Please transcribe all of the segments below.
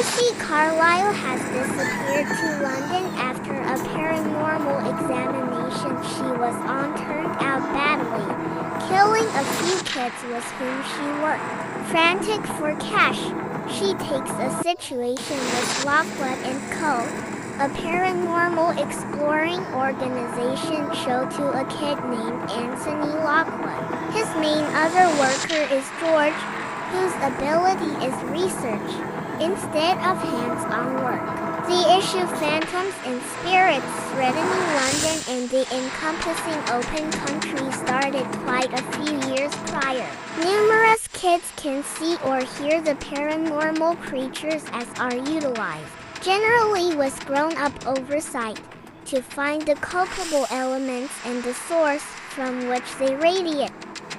Lucy Carlyle has disappeared to London after a paranormal examination she was on turned out badly, killing a few kids with whom she worked. Frantic for cash, she takes a situation with Lockwood & Co., a paranormal exploring organization show to a kid named Anthony Lockwood. His main other worker is George, whose ability is research, instead of hands-on work. The issue Phantoms and Spirits Threatening London and the encompassing open country started quite a few years prior. Numerous kids can see or hear the paranormal creatures as are utilized, generally with grown-up oversight, to find the culpable elements and the source from which they radiate.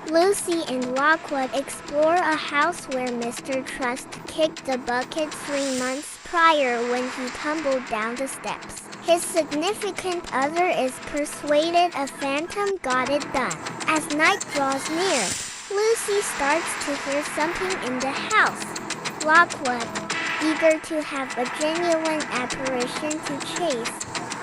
Lucy and Lockwood explore a house where Mr. Trust kicked the bucket 3 months prior when he tumbled down the steps. His significant other is persuaded a phantom got it done. As night draws near, Lucy starts to hear something in the house. Lockwood, eager to have a genuine apparition to chase,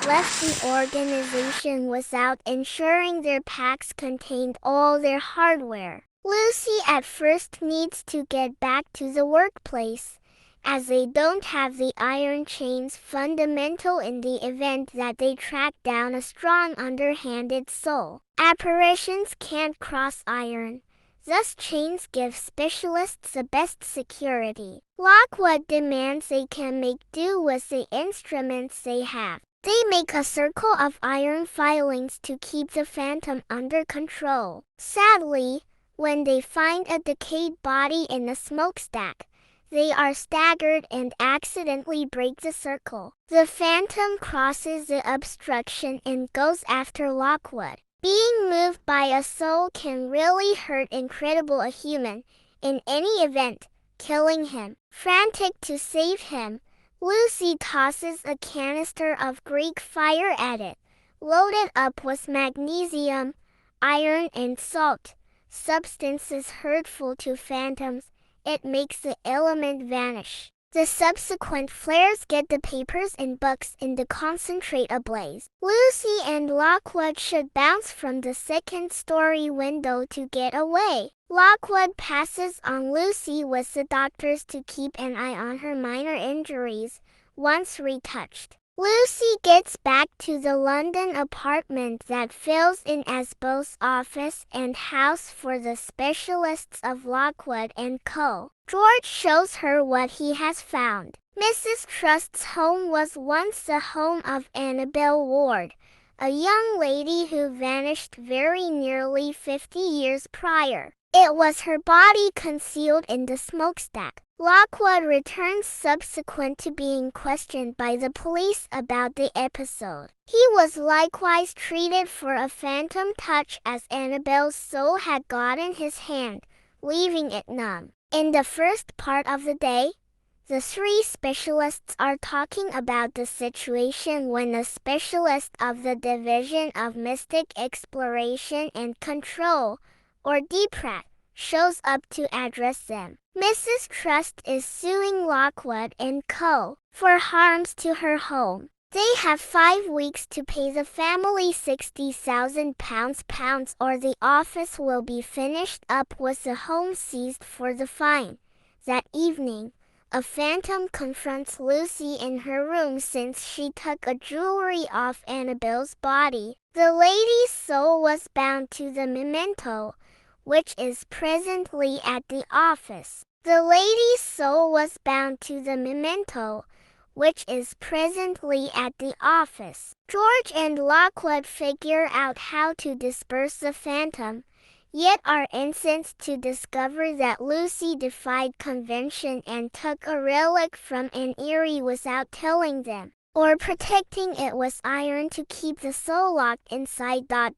left the organization without ensuring their packs contained all their hardware. Lucy at first needs to get back to the workplace, as they don't have the iron chains fundamental in the event that they track down a strong underhanded soul. Apparitions can't cross iron, thus chains give specialists the best security. Lockwood demands they can make do with the instruments they have. They make a circle of iron filings to keep the phantom under control. Sadly, when they find a decayed body in a smokestack, they are staggered and accidentally break the circle. The phantom crosses the obstruction and goes after Lockwood. Being moved by a soul can really hurt incredible a human, in any event, killing him. Frantic to save him, Lucy tosses a canister of Greek fire at it, loaded up with magnesium, iron and salt, substances hurtful to phantoms. It makes the element vanish. The subsequent flares get the papers and books in the concentrate ablaze. Lucy and Lockwood should bounce from the second-story window to get away. Lockwood passes on Lucy with the doctors to keep an eye on her minor injuries, once retouched. Lucy gets back to the London apartment that fills in as both office and house for the specialists of Lockwood & Co. George shows her what he has found. Mrs. Trust's home was once the home of Annabel Ward, a young lady who vanished very nearly 50 years prior. It was her body concealed in the smokestack. Lockwood returns subsequent to being questioned by the police about the episode. He was likewise treated for a phantom touch as Annabel's soul had gotten his hand, leaving it numb. In the first part of the day, the 3 specialists are talking about the situation when a specialist of the Division of Mystic Exploration and Control, or DPRAC, shows up to address them. Mrs. Trust is suing Lockwood & Co. for harms to her home. They have 5 weeks to pay the family £60,000 or the office will be finished up with the home seized for the fine. That evening, a phantom confronts Lucy in her room since she took a jewelry off Annabel's body. The lady's soul was bound to the memento, which is presently at the office. The lady's soul was bound to the memento, which is presently at the office. George and Lockwood figure out how to disperse the phantom, yet are incensed to discover that Lucy defied convention and took a relic from an eyrie without telling them, or protecting it with iron to keep the soul locked inside. To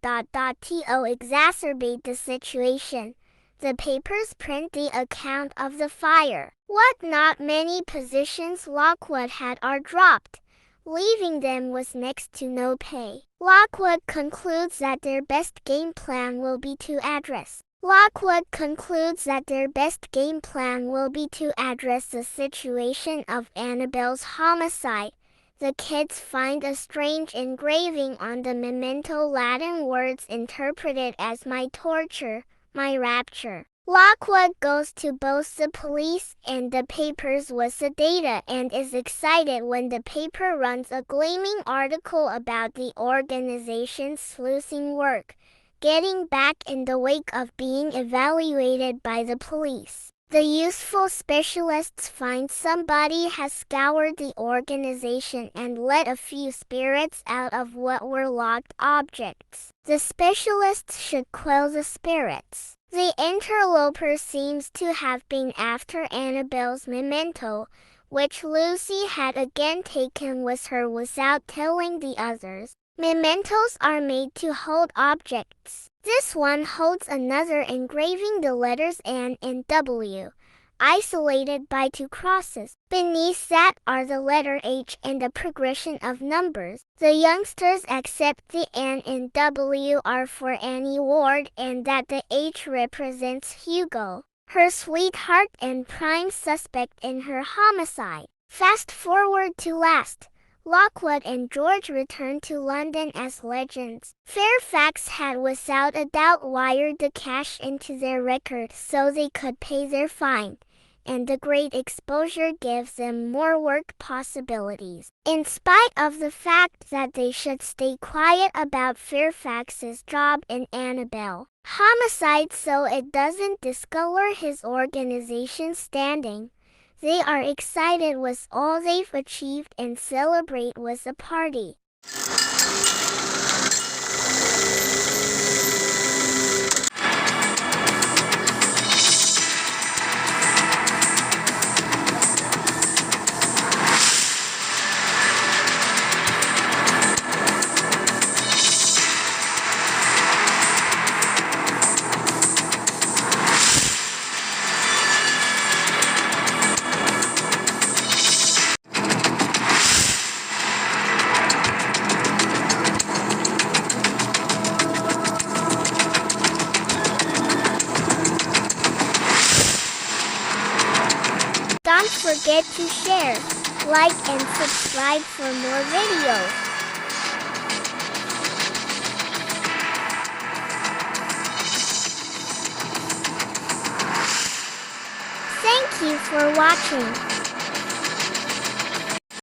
exacerbate the situation, the papers print the account of the fire. What not many positions Lockwood had are dropped, leaving them with next to no pay. Lockwood concludes that their best game plan will be to address Lockwood concludes that their best game plan will be to address the situation of Annabelle's homicide. The kids find a strange engraving on the memento, Latin words interpreted as my torture, my rapture. Lockwood goes to both the police and the papers with the data and is excited when the paper runs a gleaming article about the organization's sleuthing work, getting back in the wake of being evaluated by the police. The useful specialists find somebody has scoured the organization and let a few spirits out of what were locked objects. The specialists should quell the spirits. The interloper seems to have been after Annabelle's memento, which Lucy had again taken with her without telling the others. Mementos are made to hold objects. This one holds another engraving, the letters N and W, isolated by two crosses. Beneath that are the letter H and a progression of numbers. The youngsters accept the N and W are for Annie Ward and that the H represents Hugo, her sweetheart and prime suspect in her homicide. Fast forward to last. Lockwood and George returned to London as legends. Fairfax had without a doubt wired the cash into their record so they could pay their fine, and the great exposure gives them more work possibilities. In spite of the fact that they should stay quiet about Fairfax's job in Annabelle homicide so it doesn't discolor his organization's standing, they are excited with all they've achieved and celebrate with a party. Don't forget to share, like and subscribe for more videos. Thank you for watching.